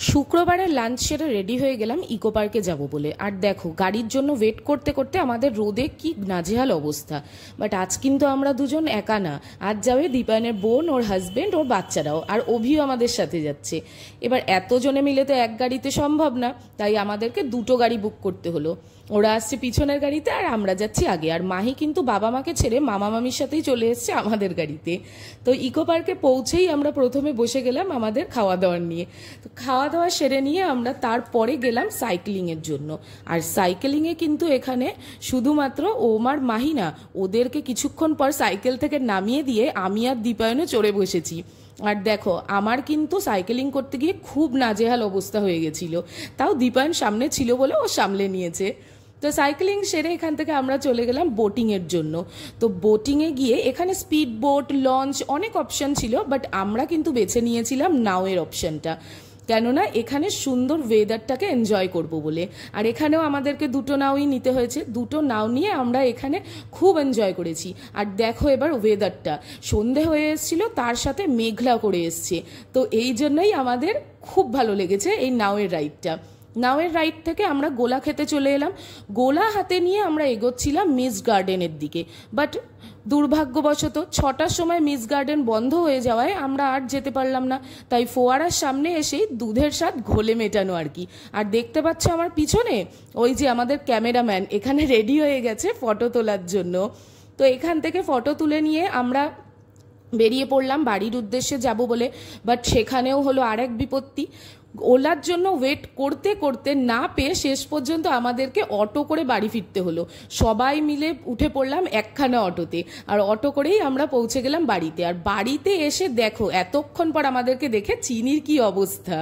শুক্রবারে লাঞ্চ সেরে রেডি হয়ে গেলাম ইকো পার্কে যাবো বলে। আর দেখো গাড়ির জন্য ওয়েট করতে করতে আমাদের রোদে কি নাজেহাল অবস্থা। বাট আজ কিন্তু আমরা দুজন একা না, আজ যাবে দীপায়নের বোন, ওর হাজবেন্ড, ওর বাচ্চারাও, আর অভিও আমাদের সাথে যাচ্ছে। এবার এতজনে মিলে তো এক গাড়িতে সম্ভব না, তাই আমাদেরকে দুটো গাড়ি বুক করতে হলো। ওরা আসছে পিছনের গাড়িতে আর আমরা যাচ্ছি আগে। আর মাহি কিন্তু বাবা মাকে ছেড়ে মামা মামির সাথেই চলে এসছে আমাদের গাড়িতে। তো ইকো পার্কে পৌঁছেই আমরা প্রথমে বসে গেলাম আমাদের খাওয়া দাওয়ার নিয়ে। তো খাওয়া দাওয়া সেরে নিয়ে আমরা তারপরে গেলাম সাইক্লিংয়ের জন্য। আর সাইকেলিংয়ে কিন্তু এখানে শুধুমাত্র ওমার মাহি না, ওদেরকে কিছুক্ষণ পর সাইকেল থেকে নামিয়ে দিয়ে আমি আর দীপায়নও চড়ে বসেছি। আর দেখো আমার কিন্তু সাইকেলিং করতে গিয়ে খুব নাজেহাল অবস্থা হয়ে গেছিল, তাও দীপায়ন সামনে ছিল বলে ও সামলে নিয়েছে। তো সাইক্লিং সেরে এখান থেকে আমরা চলে গেলাম বোটিংয়ের জন্য। তো বোটিংয়ে গিয়ে এখানে স্পিড বোট, লঞ্চ অনেক অপশান ছিল, বাট আমরা কিন্তু বেছে নিয়েছিলাম নাওয়ের অপশানটা, কেননা এখানে সুন্দর ওয়েদারটাকে এনজয় করব বলে। আর এখানেও আমাদেরকে দুটো নাওই নিতে হয়েছে, দুটো নাও নিয়ে আমরা এখানে খুব এনজয় করেছি। আর দেখো এবার ওয়েদারটা সন্ধে হয়ে এসেছিল, তার সাথে মেঘলা করে এসছে, তো এই জন্যই আমাদের খুব ভালো লেগেছে এই নাওয়ের রাইডটা। নাওয়ের রাইড থেকে আমরা গোলা খেতে চলে এলাম। গোলা হাতে নিয়ে আমরা এগোচ্ছিলাম মিস গার্ডেনের দিকে, বাট দুর্ভাগ্যবশত 6টার সময় মিস গার্ডেন বন্ধ হয়ে যাওয়ায় আমরা আর যেতে পারলাম না। তাই ফোয়ারার সামনে এসেই দুধের স্বাদ ঘোলে মেটানো আর কি। আর দেখতে পাচ্ছ আমার পিছনে ওই যে আমাদের ক্যামেরাম্যান এখানে রেডি হয়ে গেছে ফটো তোলার জন্য। তো এখান থেকে ফটো তুলে নিয়ে আমরা বেরিয়ে পড়লাম বাড়ির উদ্দেশ্যে যাব বলে। বাট সেখানেও হলো আরেক বিপত্তি। ওলার জন্য ওয়েট করতে করতে না পেয়ে শেষ পর্যন্ত আমাদেরকে অটো করে বাড়ি ফিরতে হলো। সবাই মিলে উঠে পড়লাম একখানা অটোতে, আর অটো করেই আমরা পৌঁছে গেলাম বাড়িতে। আর বাড়িতে এসে দেখো এতক্ষণ পর আমাদেরকে দেখে চিনির কি অবস্থা।